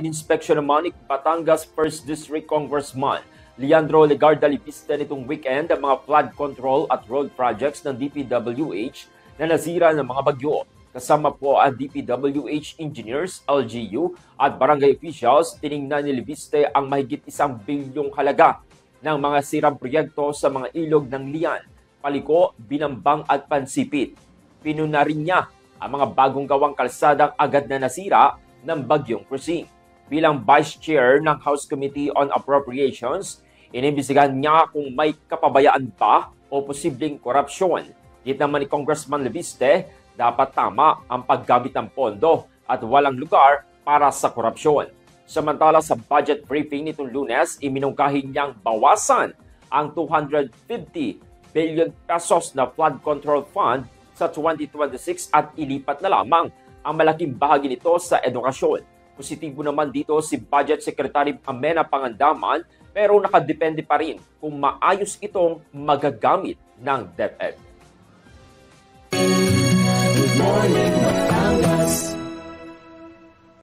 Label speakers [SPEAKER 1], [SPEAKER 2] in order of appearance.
[SPEAKER 1] ininspeksyon naman ni Batangas 1st District Congressman Leandro Legarda Lipiste nitong weekend ang mga flood control at road projects ng DPWH na nasira ng mga bagyo. Kasama po ang DPWH engineers, LGU at barangay officials, tiningnan ni Lipiste ang mahigit 1 bilyong halaga ng mga sirang proyekto sa mga ilog ng Lian, Paliko, Binambang at Pansipit. Pinuna rin niya ang mga bagong gawang kalsadang agad na nasira ng Bagyong Crising. Bilang Vice Chair ng House Committee on Appropriations, inimbestigahan niya kung may kapabayaan pa o posibleng korupsyon. Git naman ni Congressman Lipiste, dapat tama ang paggamit ng pondo at walang lugar para sa korupsyon. Samantala sa budget briefing nitong Lunes, iminungkahi niyang bawasan ang 250 billion pesos na flood control fund sa 2026 at ilipat na lamang ang malaking bahagi nito sa edukasyon. Positibo naman dito si Budget Secretary Amenah Pangandaman pero nakadepende pa rin kung maayos itong magagamit ng DepEd.